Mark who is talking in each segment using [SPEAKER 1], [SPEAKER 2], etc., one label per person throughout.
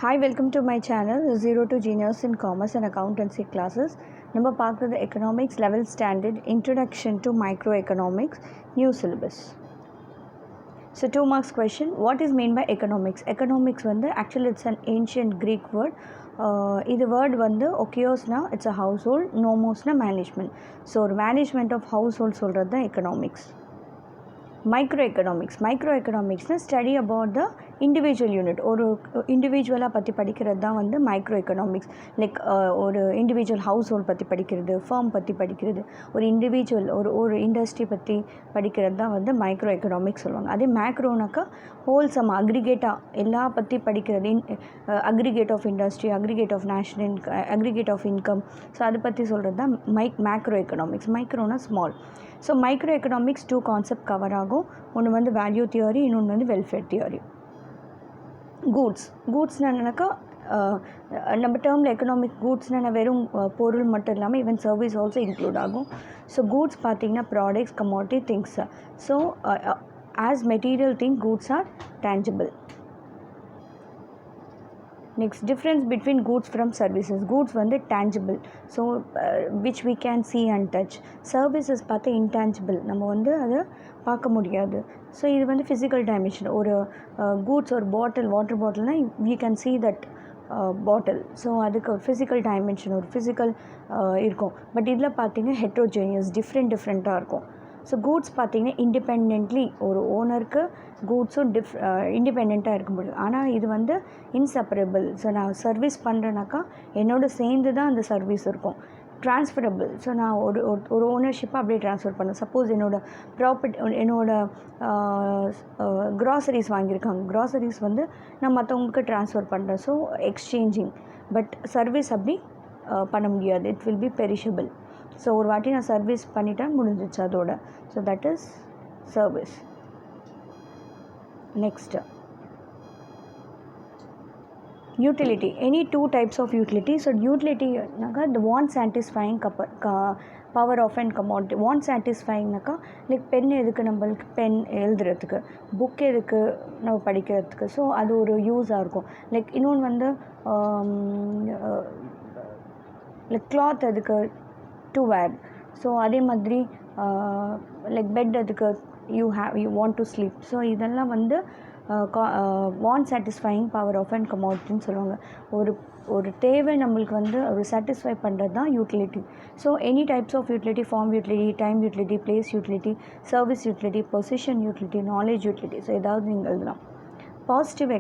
[SPEAKER 1] Hi, welcome to my channel 0 to Genius in Commerce and Accountancy classes. நம்ம பார்க்குறது Economics Level Standard Introduction to Microeconomics New Syllabus. So 2 marks question. What is mean by economics? Economics வந்து actually it's an ancient Greek word. இது word வந்து okiosனா it's a household, nomosனா management. So ஒரு management of household சொல்கிறது தான் economics. மைக்ரோஎக்கனாமிக்ஸ்னால் study about the individual unit. ஒரு இண்டிவிஜுவலாக பற்றி படிக்கிறது தான் வந்து மைக்ரோ எக்கனாமிக்ஸ். லைக் ஒரு இண்டிவிஜுவல் ஹவுஸ் ஹோல்ட் பற்றி படிக்கிறது, ஃபர்ம் பற்றி படிக்கிறது, ஒரு இண்டிவிஜுவல் ஒரு இண்டஸ்ட்ரி பற்றி படிக்கிறது தான் வந்து மைக்ரோ எக்கனாமிக்ஸ் சொல்லுவாங்க. அதே மேக்ரோனாக்கா ஹோல்சம் அக்ரிகேட்டாக எல்லா பற்றி படிக்கிறது, aggregate of industry, aggregate of national aggregate of income. So அதை பற்றி சொல்கிறது தான் மேக்ரோ எக்கனாமிக்ஸ். மைக்ரோனா small. So micro economics 2 concept cover ஆகும். ஒன்று வந்து வேல்யூ தியரி, இன்னொன்று வந்து வெல்ஃபேர் தியரி. கூட்ஸ்னால் என்னன்னாக்கா நம்ம டேர்மில் எக்கனாமிக் கூட்ஸ்னால் வெறும் பொருள் மட்டும் இல்லாமல் ஈவன் சர்வீஸ் ஆல்சோ இன்க்ளூட் ஆகும். ஸோ கூட்ஸ் பார்த்திங்கன்னா products, commodity, things. So as material thing goods are tangible. Next, difference between goods from services. Goods வந்து tangible, so which we can see and touch. Services பார்த்து intangible, நம்ம வந்து அதை பார்க்க முடியாது. So இது வந்து ஃபிசிக்கல் டைமென்ஷன். ஒரு கூட்ஸ், ஒரு வாட்டர் பாட்டில்னால் we can see that bottle. So அதுக்கு ஒரு ஃபிசிக்கல் டைமென்ஷன், ஒரு ஃபிசிக்கல் இருக்கும். பட் இதில் பார்த்திங்கன்னா ஹெட்ரோஜெனியஸ், டிஃப்ரெண்ட்டாக இருக்கும். ஸோ கூட்ஸ் பார்த்திங்கன்னா இண்டிபெண்ட்லி ஒரு ஓனருக்கு கூட்ஸும் இண்டிபெண்ட்டாக இருக்க முடியும். ஆனால் இது வந்து இன்செப்பரபிள். ஸோ நான் சர்வீஸ் பண்ணுறேனாக்கா என்னோட சேர்ந்து தான் அந்த சர்வீஸ் இருக்கும். ட்ரான்ஸ்ஃபரபிள். ஸோ நான் ஒரு ஓனர்ஷிப்பை அப்படியே ட்ரான்ஸ்ஃபர் பண்ணேன். சப்போஸ் என்னோடய க்ராசரிஸ் வாங்கியிருக்காங்க, க்ராசரிஸ் வந்து நான் மற்றவங்களுக்கு ட்ரான்ஸ்ஃபர் பண்ணுறேன். So exchanging. பட் சர்வீஸ் அப்படி பண்ண முடியாது. It will be perishable. So ஒரு வாட்டி நான் சர்வீஸ் பண்ணிட்டேன், முடிஞ்சிச்சு அதோட. So that is service. Next, utility. Any 2 types of utility. So யூட்டிலிட்டினாக்கா the want satisfying power of an commodity. want satisfyingனாக்கா லைக் பென் எதுக்கு நம்மளுக்கு, பென் எழுதுறதுக்கு, புக் எதுக்கு நம்ம படிக்கிறதுக்கு. ஸோ அது ஒரு யூஸாக இருக்கும். லைக் இன்னொன்று வந்து லைக் கிளாத் எதுக்கு, டு வேர். ஸோ அதே மாதிரி லைக் பெட் அதுக்கு, you want to sleep. So இதெல்லாம் வந்து want satisfying power of and கமாடிட்டின்னு சொல்லுவாங்க. ஒரு தேவை நம்மளுக்கு வந்து ஒரு சாட்டிஸ்ஃபை பண்ணுறது தான் utility. So any types of utility, form utility, time utility, place utility, service utility, position utility, knowledge utility. So ஏதாவது நீங்கள் எழுதலாம். Positive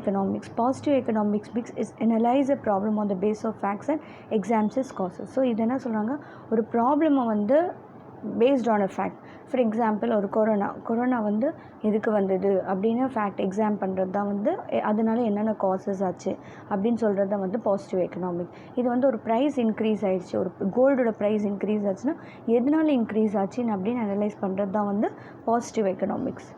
[SPEAKER 1] economics is analyze a problem on the basis of facts and examines its causes. So இது என்ன சொல்கிறாங்க, ஒரு ப்ராப்ளமை வந்து based on a fact. For example ஒரு corona வந்து எதுக்கு வந்தது அப்படின்னு ஃபேக்ட் எக்ஸாம் பண்ணுறது தான் வந்து அதனால என்னென்ன காசஸ் ஆச்சு அப்படின்னு சொல்கிறது தான் வந்து பாசிட்டிவ் எக்கனாமிக். இது வந்து ஒரு ப்ரைஸ் இன்க்ரீஸ் ஆகிடுச்சு, ஒரு கோல்டோட ப்ரைஸ் இன்க்ரீஸ் ஆச்சுன்னா எதனால இன்க்ரீஸ் ஆச்சுன்னு அப்படின்னு அனலைஸ் பண்ணுறது தான் வந்து positive economics.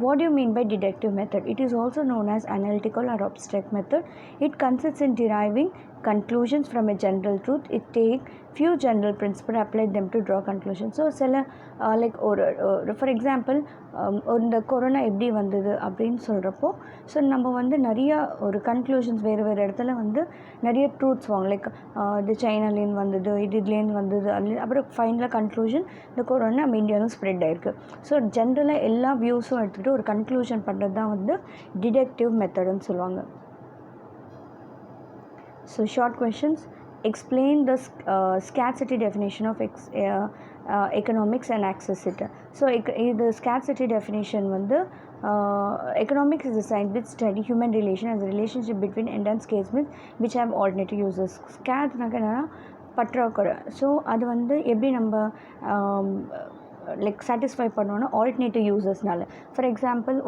[SPEAKER 1] What do you mean by deductive method? It is also known as analytical or abstract method. It consists in deriving conclusions from a general truth. It take few general principles, apply them to draw conclusions. So சில like for example இந்த corona எப்படி வந்தது அப்படின்னு சொல்கிறப்போ, so நம்ம வந்து நிறையா ஒரு கன்க்ளூஷன்ஸ் வேறு இடத்துல வந்து நிறைய ட்ரூத்ஸ் வாங்க. லைக் இது சைனாலேருந்து வந்தது, இதுலேருந்து வந்தது, அப்புறம் ஃபைனலாக கன்க்ளூஷன் இந்த கொரோனா நம்ம இந்தியாவிலும் ஸ்ப்ரெட் ஆகிருக்கு. ஸோ ஜென்ரலாக எல்லா வியூஸும் எடுத்துக்கிட்டு ஒரு கன்க்ளூஷன் பண்ணுறது தான் வந்து டிடக்டிவ் மெத்தடுன்னு சொல்லுவாங்க. So short questions. Explain the scarcity definition of economics and access it. So the scarcity definition வந்து economics is a science which study human relation as a relationship between end and scarce means which have alternative uses. scarceனாக்க என்னன்னா பற்றாக்குறை. So அது வந்து எப்படி நம்ம like satisfy பண்ணோன்னா alternative யூசஸ்னால. For example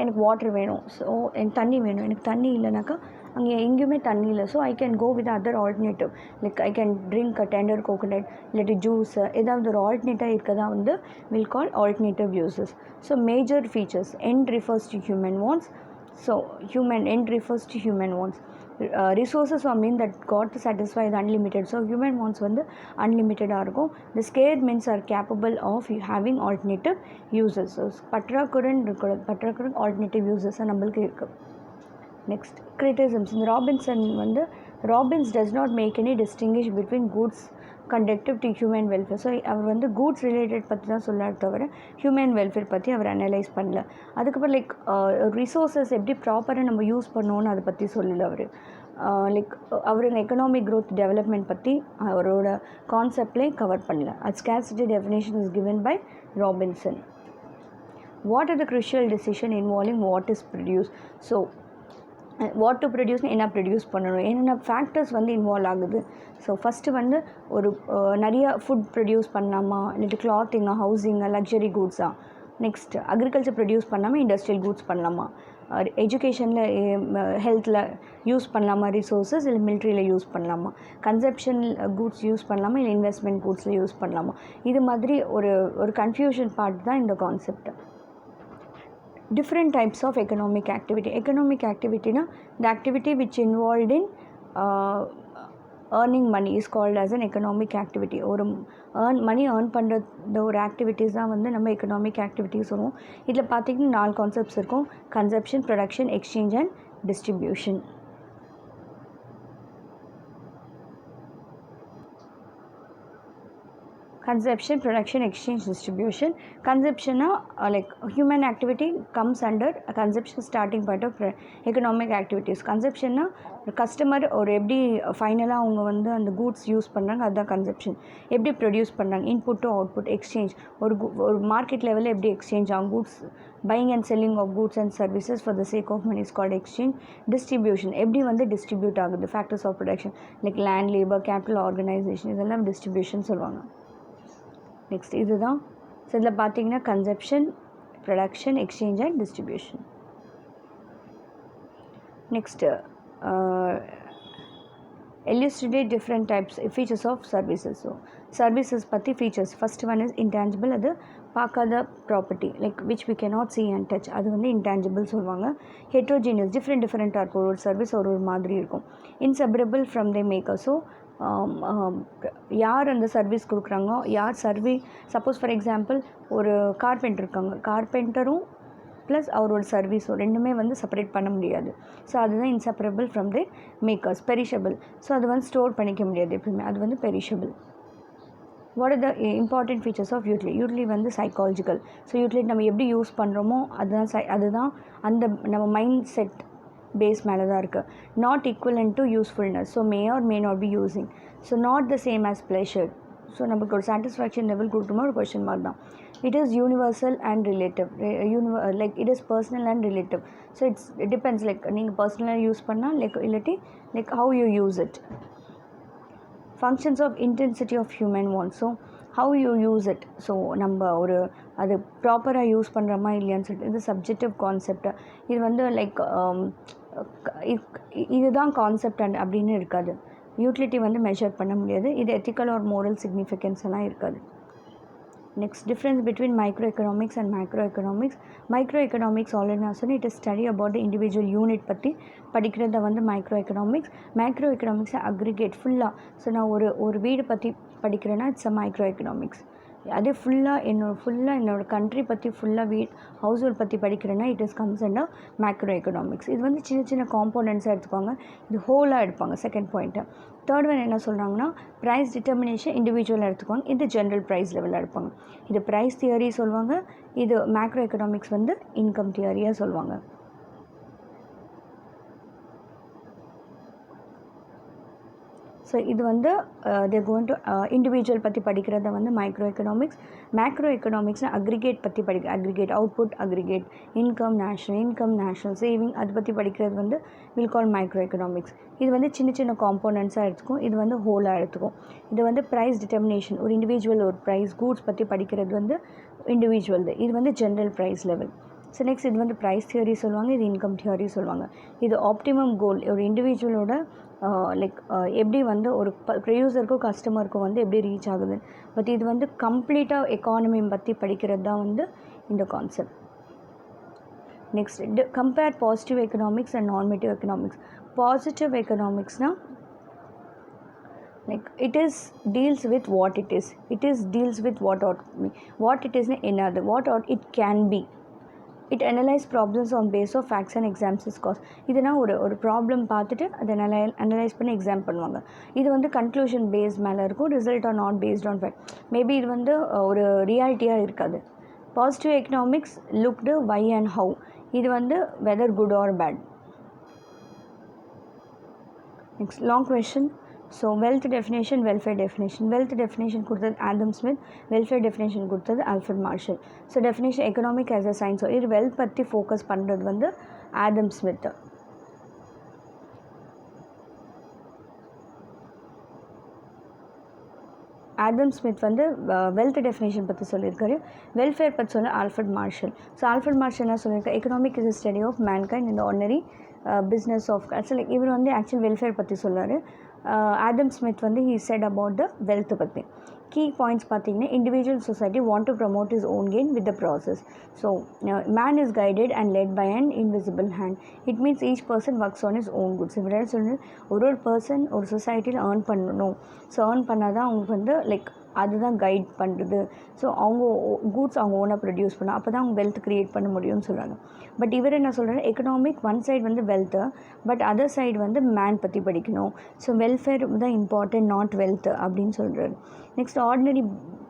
[SPEAKER 1] எனக்கு water வேணும், ஸோ எனக்கு தண்ணி வேணும், எனக்கு தண்ணி இல்லைனாக்கா அங்கே எங்கேயுமே தண்ணி இல்லை. So I can go with other alternative. Like I can drink tender coconut, இல்லாட்டி ஜூஸ், ஏதாவது ஒரு ஆல்டர்னேட்டாக இருக்கதான் வந்து will call alternative uses. So major features. End refers to human wants. So end refers to human wants. Resources are mean that got to satisfy the unlimited. So human wants வந்து unlimited-ஆக இருக்கும். The scarce means are capable of having alternative uses. So பற்றாக்குறை alternative uses நம்மளுக்கு இருக்குது. Next criticisms. இந்த Robbins does not make any distinguish between goods conductive to human welfare. So அவர் வந்து goods related பற்றி தான் சொல்லார் தவிர ஹியூமன் வெல்ஃபேர் பற்றி அவர் அனலைஸ் பண்ணல. அதுக்கப்புறம் லைக் ரிசோர்ஸஸ் எப்படி ப்ராப்பராக நம்ம யூஸ் பண்ணோன்னு அதை பற்றி சொல்லல அவர். லைக் அவர் எக்கனாமிக் க்ரோத் டெவலப்மெண்ட் பற்றி அவரோட கான்செப்ட்லேயே கவர் பண்ணல. அது scarcity definition is given by Robinson. What are the crucial decision involving what is produce. So what to ப்ரொடியூஸ்னு என்ன ப்ரொடியூஸ் பண்ணணும், என்னென்ன ஃபேக்டர்ஸ் வந்து இன்வால்வ் ஆகுது. ஸோ ஃபஸ்ட்டு வந்து ஒரு நிறைய ஃபுட் ப்ரொடியூஸ் பண்ணலாமா, இல்லாட்டி கிளாத்திங்கா, ஹவுசிங்கா, லக்ஸரி கூட்ஸா. நெக்ஸ்ட் அக்ரிகல்ச்சர் ப்ரொடியூஸ் பண்ணாமல் இண்டஸ்ட்ரியல் கூட்ஸ் பண்ணலாமா, எஜுகேஷனில் ஹெல்த்தில் யூஸ் பண்ணலாமா ரிசோர்ஸஸ், இல்லை மிலிட்ரியில் யூஸ் பண்ணலாமா, கன்சப்ஷன் கூட்ஸ் யூஸ் பண்ணலாமா, இல்லை இன்வெஸ்ட்மெண்ட் கூட்ஸில் யூஸ் பண்ணலாமா. இது மாதிரி ஒரு கன்ஃபியூஷன் பார்ட் தான் இந்த concept. Different types of economic activity. Economic activity na the activity which involved in earning money is called as an economic activity. ஒரு money earn பண்ணுற ஒரு ஆக்டிவிட்டீஸ் தான் வந்து நம்ம எக்கனாமிக் ஆக்டிவிட்டீஸ் சொல்லுவோம். இதில் பார்த்திங்கன்னா 4 கான்செப்ட்ஸ் இருக்கும்: consumption, production, exchange and distribution. Consumption, production, exchange, distribution. Consumption like human activity comes under a consumption starting point of economic activities. Consumption customer ஒரு எப்படி ஃபைனலாக அவங்க வந்து அந்த கூட்ஸ் யூஸ் பண்ணுறாங்க, அதுதான் கன்சப்ஷன். எப்படி ப்ரொடியூஸ் பண்ணுறாங்க, இன்புட் டு அவுட்புட், எக்ஸ்சேஞ்ச். ஒரு மார்க்கெட் லெவலில் எப்படி எக்ஸ்சேஞ்ச் ஆகும், goods buying and selling of goods and services for the sake of money is called exchange. Distribution எப்படி வந்து டிஸ்ட்ரிபியூட் ஆகுது, factors of production like land, labour, capital, organisation, இதெல்லாம் distribution சொல்லுவாங்க. Next இதுதான். ஸோ இதில் பார்த்தீங்கன்னா consumption, production, exchange and distribution. Next illustrate different types features of services. So services பற்றி features. First one is intangible. அது பார்க்காத property like which we cannot see and touch. அது வந்து intangible சொல்லுவாங்க. heterogeneous, டிஃப்ரெண்ட்டாக இருக்கும். ஒரு சர்வீஸ் ஒரு மாதிரி இருக்கும். inseparable from the maker. So யார் அந்த சர்வீஸ் கொடுக்குறாங்களோ, யார் சப்போஸ் ஃபார் எக்ஸாம்பிள் ஒரு கார்பெண்டர் இருக்காங்க, கார்பெண்டரும் ப்ளஸ் அவரோட சர்வீஸும் ரெண்டுமே வந்து செப்பரேட் பண்ண முடியாது. ஸோ அதுதான் inseparable from the makers. Perishable. So அது வந்து ஸ்டோர் பண்ணிக்க முடியாது எப்பவுமே, அது வந்து perishable. What are the important features of utility. Utility வந்து சைக்காலஜிக்கல். ஸோ யூட்டிலிட்டி நம்ம எப்படி யூஸ் பண்ணுறோமோ அதுதான் அந்த நம்ம மைண்ட் செட் பேஸ் மேலே தான் இருக்குது. Not equivalent to usefulness. So may or may not be using. So not the same as pleasure. So நமக்கு ஒரு சாட்டிஸ்ஃபேக்ஷன் லெவல் கொடுக்குமா ஒரு கொஷின் மார்க் தான். It is universal and relative. Like it is personal and relative. So it depends. Like நீங்கள் பர்சனலாக use பண்ணால் இல்லாட்டி like how you use it. Functions of intensity of human want. So how you use it. So நம்ம அது ப்ராப்பராக use பண்ணுறோமா இல்லையான்னு சொல்லிட்டு இது சப்ஜெக்டிவ் கான்செப்ட். இது வந்து லைக் இதுதான் கான்செப்ட் அண்ட் அப்படின்னு இருக்காது. யூட்டிலிட்டி வந்து மெஷர் பண்ண முடியாது. இது எத்திக்கல் ஆர் மோரல் சிக்னிஃபிகன்ஸ் எல்லாம் இருக்காது. Next difference between micro economics and macro economics. Micro economics already நான் சொன்னேன், it is study about the individual unit பற்றி படிக்கிறத வந்து micro economics. Macro economics aggregate ஃபுல்லாக. ஸோ நான் ஒரு வீடு பற்றி படிக்கிறேன்னா இட்ஸ் அ மைக்ரோ எக்கனாமிக்ஸ். அதே என்னோட கண்ட்ரி பற்றி ஹவுஸ் ஹோல்ட் பற்றி படிக்கிறேன்னா it is comes under macro economics. இது வந்து சின்ன சின்ன காம்போனன்ட்ஸாக எடுத்துப்பாங்க, இது ஹோலாக எடுப்பாங்க. Second point. தேர்ட் ஒன் என்ன சொல்கிறாங்கன்னா ப்ரைஸ் டிட்டர்மினேஷன் இண்டிவிஜுவலாக எடுத்துக்குவாங்க, இது ஜென்ரல் ப்ரைஸ் லெவலில் எடுப்பாங்க. இது ப்ரைஸ் தியரி சொல்லுவாங்க, இது மேக்ரோ எக்கனாமிக்ஸ் வந்து இன்கம் தியரியாக சொல்லுவாங்க. ஸோ இது வந்து தே கோயிங் டு இண்டிவிஜுவல் பற்றி படிக்கிறத வந்து மைக்ரோ எக்கனாமிக்ஸ். மேக்ரோ எக்கனாமிக்ஸ்னால் அக்ரிகேட் பற்றி aggregate output, aggregate income, national saving, அது பற்றி படிக்கிறது வந்து வில் கால் மைக்ரோ எக்கனாமிக்ஸ். இது வந்து சின்ன சின்ன காம்போனன்ட்ஸாக எடுத்துக்கும், இது வந்து ஹோலாக எடுத்துக்கும். இது வந்து ப்ரைஸ் டிட்டர்மினேஷன், ஒரு இண்டிவிஜுவல் ஒரு ப்ரைஸ் கூட்ஸ் பற்றி படிக்கிறது வந்து இண்டிவிஜுவல், இது வந்து general price level. So next இது வந்து ப்ரைஸ் தியரி சொல்லுவாங்க, இது இன்கம் தியரி சொல்லுவாங்க. இது ஆப்டிமம் கோல், ஒரு இண்டிவிஜுவலோட லைக் எப்படி வந்து ஒரு ப்ரொடியூசருக்கும் கஸ்டமருக்கும் வந்து எப்படி ரீச் ஆகுது. பட் இது வந்து கம்ப்ளீட்டாக எக்கானமி பற்றி படிக்கிறது தான் வந்து இந்த concept. Next compare positive economics and normative economics. Positive எக்கனாமிக்ஸ்னால் like it is deals with what it is deals with what it is என்னது, what it can be. It analyse problems on base of facts and exams cause. இதுனா ஒரு problem பார்த்துட்டு அதை analyse பண்ணி exam பண்ணுவாங்க. இது வந்து கன்க்ளூஷன் பேஸ் மேலே இருக்கும், result are not based on fact. Maybe இது வந்து ஒரு ரியாலிட்டியாக இருக்காது. Positive economics looked why and how. இது வந்து whether good or bad. Next long question. So wealth definition, welfare definition. Wealth definition கொடுத்தது ஆடம் ஸ்மித், வெல்ஃபேர் டெஃபினேஷன் கொடுத்தது Alfred Marshall. So definition economic as a science. So இது wealth பற்றி focus பண்ணுறது வந்து Adam Smith. Adam Smith வந்து wealth definition பற்றி சொல்லியிருக்காரு. Welfare பற்றி சொல்ல Alfred Marshall. So Alfred Marshall என்ன சொல்லியிருக்காரு, economic is study of mankind இந்த ஆர்டினரி பிஸ்னஸ் ஆஃப் ஆக்சுவலி இவர் வந்து ஆக்சுவல் வெல்ஃபேர் பற்றி சொல்கிறார். ஆடம் ஸ்மித் வந்து he said about the wealth பற்றி. கீ பாயிண்ட்ஸ் பார்த்தீங்கன்னா, individual society want to promote his own gain with the process. So man is guided and led by an invisible hand. It means each person works on his own goods. இவர சொல்லி ஒரு person ஒரு சொசைட்டியில் earn பண்ணணும். So earn பண்ணால் தான் அவங்களுக்கு வந்து லைக் அதுதான் கைட் பண்ணுறது. ஸோ அவங்க கூட்ஸ் அவங்க ஓனாக ப்ரொடியூஸ் பண்ணணும், அப்போ தான் அவங்க வெல்த் க்ரியேட் பண்ண முடியும்னு சொல்கிறாங்க. பட் இவர் என்ன சொல்கிறாரு, எக்கனாமிக் ஒன் சைடு வந்து வெல்த்து, பட் அதர் சைடு வந்து மேன் பற்றி படிக்கணும். ஸோ வெல்ஃபேர் தான் இம்பார்ட்டன்ட், நாட் வெல்த் அப்படின்னு சொல்கிறாரு. நெக்ஸ்ட் ஆர்டினரி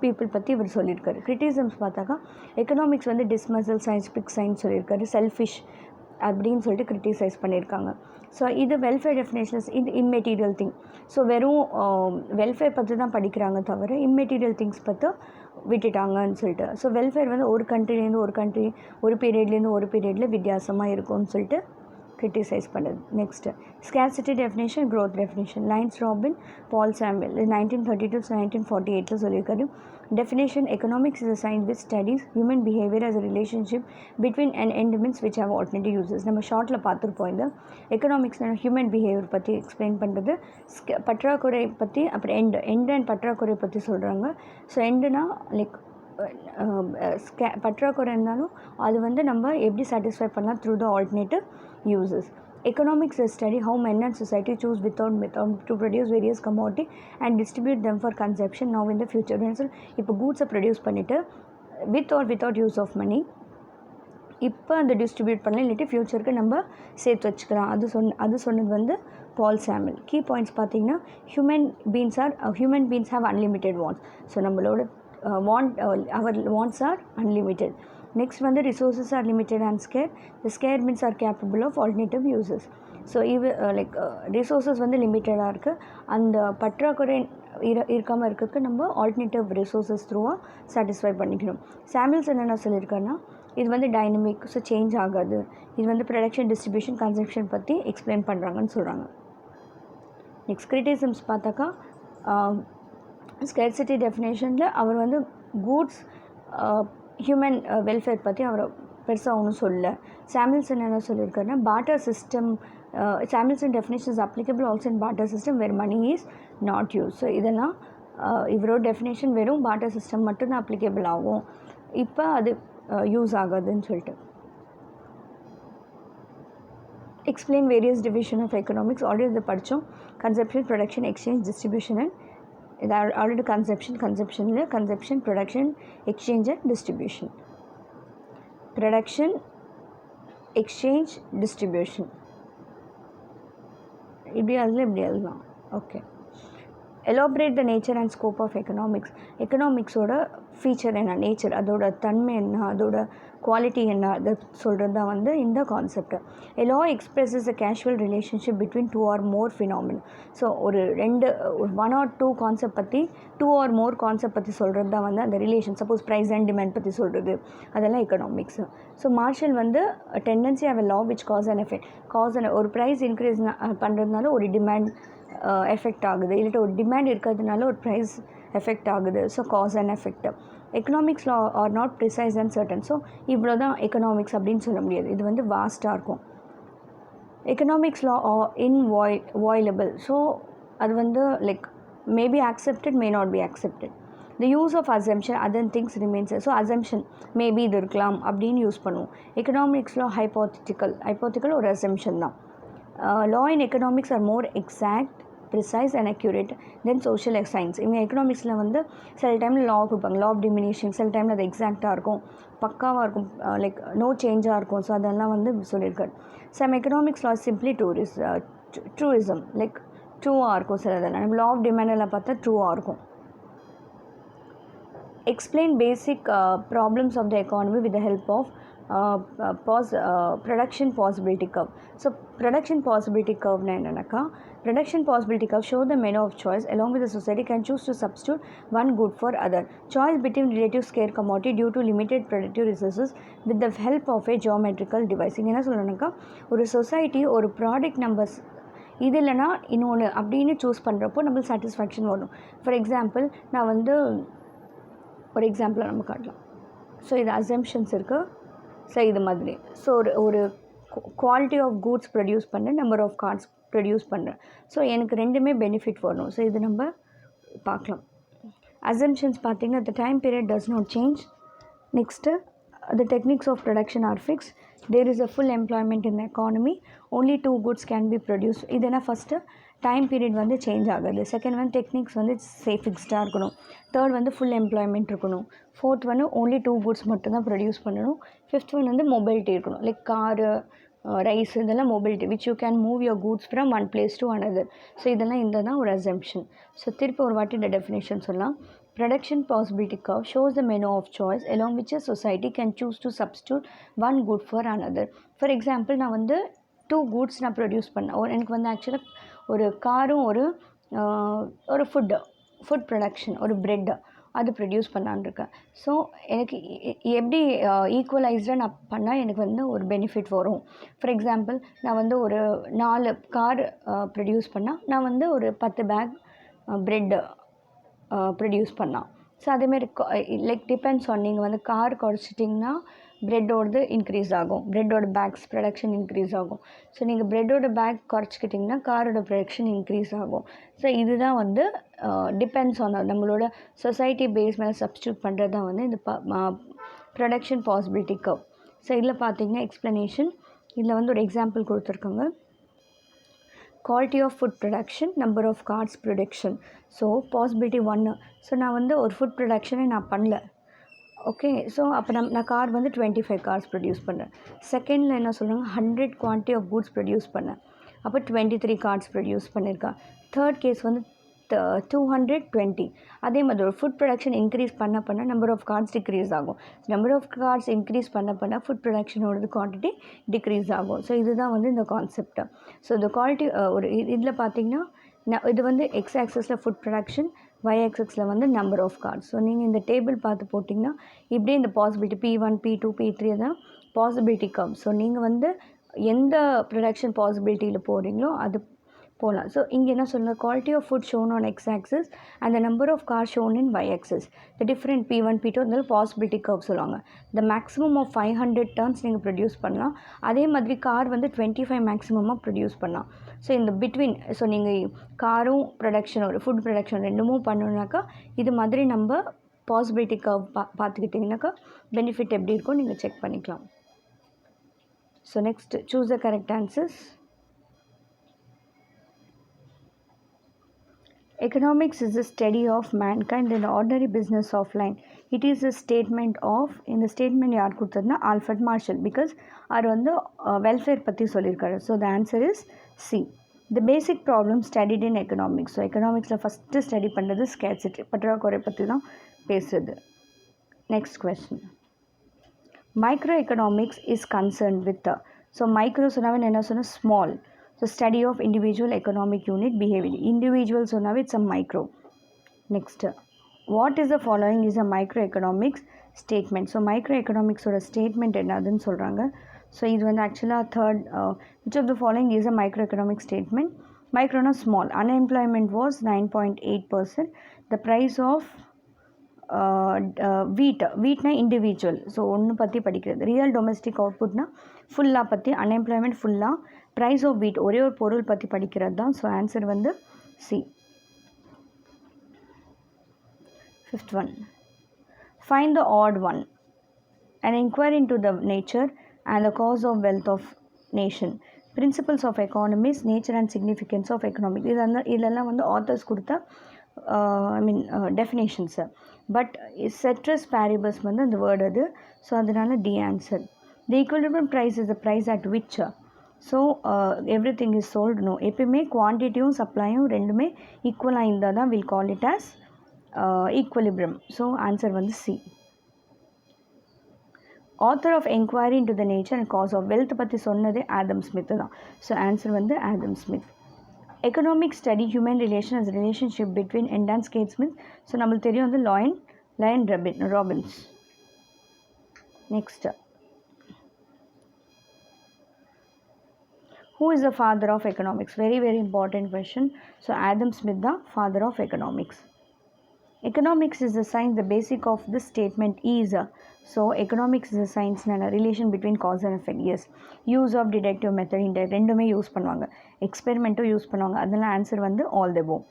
[SPEAKER 1] பீப்புள் பற்றி இவர் சொல்லியிருக்காரு. கிரிட்டிசம்ஸ் பார்த்தாக்கா எக்கனாமிக்ஸ் வந்து டிஸ்மசல் சயின்டிஃபிக் சயின்ஸ் சொல்லியிருக்காரு, செல்ஃபிஷ் அப்படின்னு சொல்லிட்டு கிரிட்டிசைஸ் பண்ணியிருக்காங்க. ஸோ இது வெல்ஃபேர் டெஃபினேஷன்ஸ், இது இம்மெட்டீரியல் திங். ஸோ வெறும் வெல்ஃபேர் பற்றி தான் படிக்கிறாங்க தவிர இம்மெட்டீரியல் திங்ஸ் பற்றி விட்டுட்டாங்கன்னு சொல்லிட்டு. ஸோ வெல்ஃபேர் வந்து ஒரு கண்ட்ரிலேருந்து ஒரு கண்ட்ரி, ஒரு பீரியட்லேருந்து ஒரு பீரியடில் வித்தியாசமாக இருக்கும்னு சொல்லிட்டு கிரிட்டிசைஸ் பண்ணுது. Next scarcity definition, growth definition. Lionel Robbins, Paul Samuelson 1932 to 1948 சொல்லியிருக்காரு. Definition economics is a science which studies human behaviour as a relationship between an elements which have alternative uses. நம்ம ஷார்ட்டில் பார்த்துருப்போம். இந்த எக்கனாமிக்ஸ் ஹியூமன் பிஹேவியர் பற்றி explain பண்ணுறது, பற்றாக்குறை பற்றி, அப்புறம் end and பற்றாக்குறை பற்றி சொல்கிறாங்க. ஸோ எண்டுனா லைக் பற்றாக்குறை இருந்தாலும் அது வந்து நம்ம எப்படி சாட்டிஸ்ஃபை பண்ணலாம் through the alternative uses. Economics is study how men and society choose without to produce various commodity and distribute them for consumption now in the future. இப்போ கூட்ஸை ப்ரொடியூஸ் பண்ணிவிட்டு with or without use of money இப்போ அந்த distribute பண்ணலாம், இல்லாட்டி ஃப்யூச்சருக்கு நம்ம சேர்த்து வச்சுக்கலாம். அது சொன்னது வந்து பால் சாமுவல். கீ பாயிண்ட்ஸ் பார்த்தீங்கன்னா, human beings have unlimited wants. So நம்மளோட our wants are unlimited. Next வந்து resources are limited and scarce. The scarce means are capable of alternative uses. So like resources வந்து லிமிட்டடாக இருக்குது, அந்த பற்றாக்குறை இருக்காமல் இருக்கிறதுக்கு நம்ம ஆல்டர்னேட்டிவ் ரிசோர்ஸஸ் த்ரூவாக சாட்டிஸ்ஃபை பண்ணிக்கணும். சாமுவல்சன் என்ன சொல்லியிருக்காருன்னா, இது வந்து டைனமிக், ஸோ சேஞ்ச் ஆகாது. இது வந்து ப்ரொடக்ஷன், டிஸ்ட்ரிபியூஷன், கன்சம்ஷன் பற்றி எக்ஸ்பிளைன் பண்ணுறாங்கன்னு சொல்கிறாங்க. நெக்ஸ்ட் கிரிட்டிசம்ஸ் பார்த்தாக்கா, ஸ்கேர்சிட்டி டெஃபினேஷனில் அவர் வந்து கூட்ஸ் ஹியூமன் வெல்ஃபேர் பற்றி அவர் பெருசாக ஒன்றும் சொல்லலை. சாமுவல்சன் என்ன சொல்லியிருக்காருன்னா, barter system, Samuelson definition is applicable also in barter system where money is not use. So இதெல்லாம் இவரோட டெஃபினேஷன் வெறும் பார்ட்டர் சிஸ்டம் மட்டும்தான் அப்ளிகபிள் ஆகும், இப்போ அது யூஸ் ஆகாதுன்னு சொல்லிட்டு. Explain various division of economics. Already இதை படித்தோம். Consumption, production, exchange, distribution and இது ஆல்ரெடி கன்சப்ஷனில் production, exchange and distribution. Production, exchange, distribution இப்படி எழுதலாம். Okay. Elaborate the nature and scope of economics. எக்கனாமிக்ஸோட ஃபீச்சர் என்ன, நேச்சர், அதோட தன்மை என்ன, அதோட குவாலிட்டி என்ன, அதை சொல்கிறது தான் வந்து இந்த concept. A law expresses a casual relationship between two or more phenomena. So ஒரு ஒன் ஆர் டூ கான்செப்ட் பற்றி, டூ ஆர் மோர் கான்செப்ட் பற்றி சொல்கிறது தான் வந்து அந்த relation. Suppose price and demand பற்றி சொல்கிறது, அதெல்லாம் எக்கனாமிக்ஸ். ஸோ மார்ஷல் வந்து tendency of a law which cause and effect. ஒரு ப்ரைஸ் இன்க்ரீஸ் பண்ணுறதுனால ஒரு டிமாண்ட் எஃபெக்ட் ஆகுது, இல்லாட்டி ஒரு டிமாண்ட் இருக்கிறதுனால ஒரு ப்ரைஸ் எஃபெக்ட் ஆகுது. So cause and effect. Economics law are not precise and certain. So இவ்வளோ தான் எக்கனாமிக்ஸ் அப்படின்னு சொல்ல முடியாது, இது வந்து வாஸ்ட்டாக இருக்கும். Economics law are inviolable. So அது வந்து like maybe accepted, may not be accepted. The use of assumption, other things remains. So assumption maybe இது இருக்கலாம் அப்படின்னு யூஸ் பண்ணுவோம். எக்கனாமிக்ஸ் லா ஹைப்போத்திட்டிக்கல் ஒரு அசம்ஷன் தான். Law in economics are more exact, precise and accurate than social science. இவங்க எக்கனாமிக்ஸில் வந்து சில டைமில் லா கொடுப்பாங்க, லா ஆஃப் டிமினிஷிங், சில டைமில் அது எக்ஸாக்டாக இருக்கும், பக்காவாக இருக்கும், லைக் நோ சேஞ்சாக இருக்கும். ஸோ அதெல்லாம் வந்து சொல்லியிருக்காரு. சம் எக்கனாமிக்ஸ் லா சிம்பிளி ட்ரூயிசம், லைக் ட்ரூவாக இருக்கும் சிலதெல்லாம். நம்ம லா ஆஃப் டிமாண்டில் பார்த்தா ட்ரூவாக இருக்கும். Explain basic problems of the economy with the help of production possibility curve. So production possibility curve na enna production possibility curve show the menu of choice along with the society can choose to substitute one good for other. Choice between relative scarce commodity due to limited productive resources with the help of a geometrical device. இங்க என்ன சொல்றேன்னாக்கா, ஒரு society ஒரு product numbers இது இல்லைனா இன்னொன்று அப்படின்னு choose பண்ணுறப்போ நம்மளுக்கு சாட்டிஸ்ஃபேக்ஷன் வரும். ஃபார் எக்ஸாம்பிள் நான் வந்து ஒரு எக்ஸாம்பிளாக நம்ம காட்டலாம். ஸோ இது அசம்ஷன்ஸ் இருக்குது. ஸோ இது மாதிரி ஸோ ஒரு குவாலிட்டி ஆஃப் கூட்ஸ் ப்ரொடியூஸ் பண்ணுறேன், நம்பர் ஆஃப் கார்ட்ஸ் ப்ரொடியூஸ் பண்ணுறேன். ஸோ எனக்கு ரெண்டுமே பெனிஃபிட் வரும். ஸோ இது நம்ம பார்க்கலாம். அசம்ஷன்ஸ் பார்த்திங்கன்னா the time period does not change. Next, the techniques of production are fixed. There is a full employment in the economy. Only 2 goods can be produced. இதுனா first time period வந்து change ஆகுது. Second வந்து techniques வந்து ஃபிக்ஸ்டாக இருக்கணும். Third வந்து full employment இருக்கணும். Fourth வந்து only 2 goods மட்டும்தான் ப்ரொடியூஸ் பண்ணணும். ஃபிஃப்த் ஒன் வந்து மொபைலிட்டி இருக்கணும், லைக் காரு, ரைஸ், இதெல்லாம் mobility which you can move your goods from one place to another. So இதெல்லாம் இந்த தான் ஒரு அசம்ஷன். ஸோ திருப்பி ஒரு வாட்டி இந்த டெஃபினேஷன் சொல்லலாம். Production possibility curve shows the menu of choice along which a society can choose to substitute one good for another. For example, நான் வந்து 2 goods நான் ப்ரொடியூஸ் பண்ணேன். எனக்கு வந்து ஆக்சுவலாக ஒரு காரும் ஒரு ஃபுட் ப்ரொடக்ஷன், ஒரு ப்ரெட் அது ப்ரொடியூஸ் பண்ணலான்ருக்கேன். ஸோ எனக்கு எப்படி ஈக்குவலைஸ்டாக நான் பண்ணால் எனக்கு வந்து ஒரு பெனிஃபிட் வரும். ஃபார் எக்ஸாம்பிள் நான் வந்து ஒரு 4 கார் ப்ரொடியூஸ் பண்ணால் நான் வந்து ஒரு 10 பேக் ப்ரெட்டு ப்ரொடியூஸ் பண்ணலாம். ஸோ அதேமாரி லைக் டிபெண்ட்ஸ் ஆன், நீங்கள் வந்து கார் குறைச்சிட்டிங்கன்னா ப்ரெட்டோடது இன்க்ரீஸ் ஆகும், ப்ரெட்டோட பேக்ஸ் ப்ரொடக்ஷன் இன்க்ரீஸ் ஆகும். ஸோ நீங்கள் ப்ரெட்டோட பேக் குறைச்சிக்கிட்டிங்கன்னா காரோட ப்ரொடக்ஷன் இன்க்ரீஸ் ஆகும். ஸோ இதுதான் வந்து டிபெண்ட்ஸ் ஆன் நம்மளோட சொசைட்டி பேஸ் மேலே சப்ஸ்டியூட் பண்ணுறது தான் வந்து இந்த ப்ரொடக்ஷன் பாசிபிலிட்டி கர்வ். ஸோ இதில் பார்த்தீங்கன்னா எக்ஸ்ப்ளனேஷன், இதில் வந்து ஒரு எக்ஸாம்பிள் கொடுத்துருக்காங்க. Quality of food production, number of cars production. So possibility 1. So நான் வந்து ஒரு ஃபுட் ப்ரொடக்ஷனே நான் பண்ணல, ஓகே. ஸோ அப்போ நான் கார் வந்து 25 கார்ஸ் ப்ரொடியூஸ் பண்ணேன். செகண்டில் என்ன சொல்கிறாங்க, 100 குவான்டிட்டி ஆஃப் கூட்ஸ் ப்ரொடியூஸ் பண்ணேன், அப்போ 23 கார்ட்ஸ் ப்ரொடியூஸ் பண்ணியிருக்கேன். தேர்ட் கேஸ் வந்து 220. அதே மாதிரி ஒரு ஃபுட் ப்ரொடக்ஷன் இன்க்ரீஸ் பண்ண நம்பர் ஆஃப் கார்ட்ஸ் டிக்ரீஸ் ஆகும். நம்பர் ஆஃப் கார்ட்ஸ் இன்க்ரீஸ் பண்ண ஃபுட் ப்ரொடக்ஷனோடது குவான்டிட்டி டிக்ரீஸ் ஆகும். ஸோ இதுதான் வந்து இந்த கான்செப்ட். ஸோ இந்த குவாலிட்டி ஒரு இதில் பார்த்தீங்கன்னா இது வந்து எக்ஸ் ஆக்சஸில் ஃபுட் ப்ரொடக்ஷன், y ஆக்சஸில் வந்து நம்பர் ஆஃப் கார்ட்ஸ். ஸோ நீங்கள் இந்த டேபிள் பார்த்து போட்டிங்கன்னா இப்படியே இந்த பாசிபிலிட்டி P1, P2, P3 தான் பாசிபிலிட்டி கர்வ். ஸோ நீங்கள் வந்து எந்த ப்ரொடக்ஷன் பாசிபிலிட்டியில் போகிறீங்களோ அது போகலாம். ஸோ இங்கே என்ன சொல்லுங்கள், quality of food shown on X axis and the number of car shown in y axis. The different P1, P2 இருந்தாலும் பாசிபிலிட்டி கர்வ் சொல்லுவாங்க. த மேக்ஸிமம் ஆஃப் 500 டர்ன்ஸ் நீங்கள் ப்ரொடியூஸ் பண்ணலாம். அதே மாதிரி கார் வந்து 25 மேக்ஸிமமாக ப்ரொடியூஸ் பண்ணலாம். ஸோ இந்த பிட்வீன், ஸோ நீங்கள் காரும் ப்ரொடக்ஷன் ஒரு ஃபுட் ப்ரொடக்ஷன் ரெண்டுமும் பண்ணணுன்னாக்கா இது மாதிரி நம்ம பாசிபிலிட்டி கர்வ் பார்த்துக்கிட்டிங்கனாக்கா பெனிஃபிட் எப்படி இருக்கும் நீங்கள் செக் பண்ணிக்கலாம். So next, choose the correct answers. Economics is a study of mankind in the ordinary business of life. It is a statement of, in the statement யார் கொடுத்ததுன்னா Alfred Marshall, because அவர் வந்து welfare பற்றி சொல்லியிருக்காரு. So the answer is C. The basic problem studied in economics. So எக்கனாமிக்ஸில் first study பண்ணுறது scarcity, பற்றாக்குறை பற்றி தான் பேசுறது. Next question, micro economics is concern with. So micro சொன்னாவே என்ன சொன்னால் small. So study of individual economic unit behavior. Individual சொன்னாவே it's a micro. Next, what is the following is a microeconomics statement. So microeconomics ஓட statement என்னதுன்னு சொல்கிறாங்க. So இது வந்து ஆக்சுவலாக third, which of the following is a microeconomic statement. Micro small. Unemployment was 9.8%. The price of வீட்னா individual. So ஒன்று பற்றி படிக்கிறது. ரியல் டொமஸ்டிக் அவுட்புட்னா ஃபுல்லாக பற்றி, அன்எம்ப்ளாய்மெண்ட் ஃபுல்லாக, ப்ரைஸ் ஆஃப் வீட் ஒரே ஒரு பொருள் பற்றி படிக்கிறது தான். ஸோ ஆன்சர் வந்து C. Fifth one, find the odd one and inquire into the nature and the cause of wealth of nation. Principles of economics, nature and significance of economics. இதெல்லாம் வந்து authors கொடுத்த definitions. But ceteris paribus வந்து அந்த word அது. So அதனால D answer. The equilibrium price is the price at which everything is sold. No, எப்பயுமே குவான்டிட்டியும் சப்ளையும் ரெண்டுமே ஈக்குவலாக இருந்தால் தான் we'll call it as equilibrium. So answer வந்து C. Author of Enquiry into the Nature and Cause of Wealth பற்றி சொன்னதே Adam Smith தான். So answer வந்து Adam Smith. Economic study human relation as relationship between end and scarce Smith. So நம்மளுக்கு தெரியும் வந்து Lionel Robbins. Next, who is the father of economics? Very very important question. So Adam Smith the father of economics. Economics is the science. The basic of this statement is so economics is a science and a relation between cause and effect. Yes, use of deductive method indirect ரெண்டுமே use பண்ணுவாங்க, எக்ஸ்பெரிமெண்ட்டும் use பண்ணுவாங்க. அதெல்லாம் answer வந்து all the above.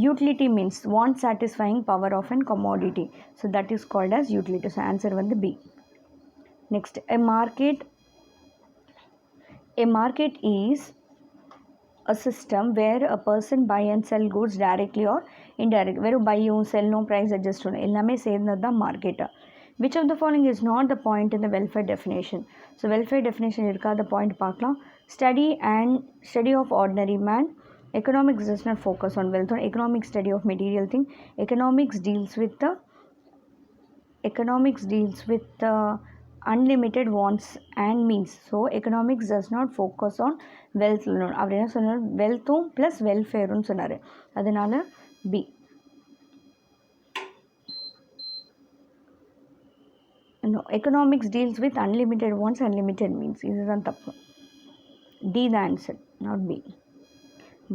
[SPEAKER 1] Utility means want satisfying power of an commodity. So that is called as utility. So answer வந்து B. Next, a market is a system where a person buy and sell goods directly or indirectly. வெறும் பையும் செல்லும் price adjust பண்ணணும் எல்லாமே சேர்ந்தது தான் market. Which of the following is not the point in the welfare definition? So welfare definition இருக்காத point பார்க்கலாம். Study of ordinary man. Economics does not focus on wealth. Economic study of material thing. Economics deals with unlimited wants and means. So economics does not focus on wealth alone. அவர் என்ன சொன்னார்? வெல்த்தும் plus வெல்ஃபேருன்னு சொன்னார். அதனால B. No, economics deals with unlimited wants and limited means. இதுதான் தப்பு. D the answer, not B.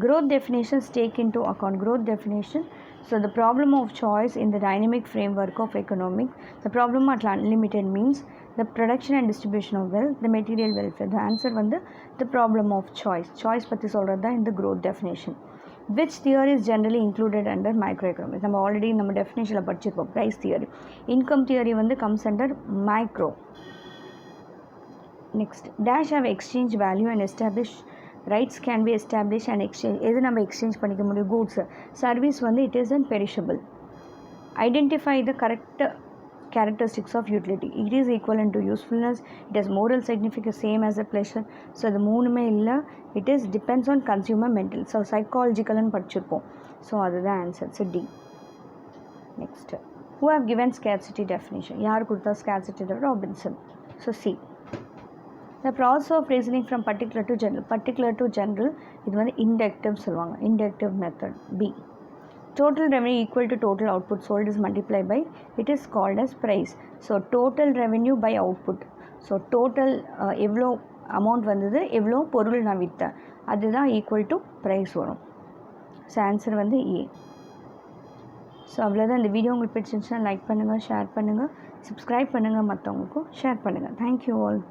[SPEAKER 1] Growth definitions take into account. Growth definition, so the problem of choice in the dynamic framework of economics. The problem at unlimited means the production and distribution of wealth, the material welfare. The answer வந்து the problem of choice பற்றி சொல்கிறது தான் இந்த growth definition. Which theory is generally included under microeconomics? நம்ம already நம்ம டெஃபினேஷனில் படிச்சிருப்போம். Price theory. Income theory வந்து comes under micro. Next, dash have exchange value and establish rights can be established and exchange. எது நம்ம எக்ஸ்சேஞ்ச் பண்ணிக்க முடியும்? goods. Service வந்து it is imperishable. Identify the correct characteristics of utility. It is equivalent to usefulness. It has moral significance same as a pleasure. So the மூணுமே இல்லை. It is depends on consumer mental. So psychological படிச்சிருப்போம். So அதுதான் answer. So D. Next, who have given scarcity definition? யார் கொடுத்தா scarcity? Robinson. So C. The process of reasoning from particular to general இது வந்து inductive சொல்லுவாங்க. Inductive method. B. Total revenue equal to total output sold is multiplied by, it is called as price. So total revenue by output. So total எவ்வளோ amount வந்தது, எவ்வளோ பொருள் நான் விற்றேன், அதுதான் equal to price வரும். ஸோ ஆன்சர் வந்து ஏ. So அவ்வளோதான். இந்த வீடியோ உங்களுக்கு பிடிச்சிருந்துச்சுன்னா லைக் பண்ணுங்கள், ஷேர் பண்ணுங்கள், சப்ஸ்கிரைப் பண்ணுங்கள், மற்றவங்களுக்கும் ஷேர் பண்ணுங்கள். Thank you all.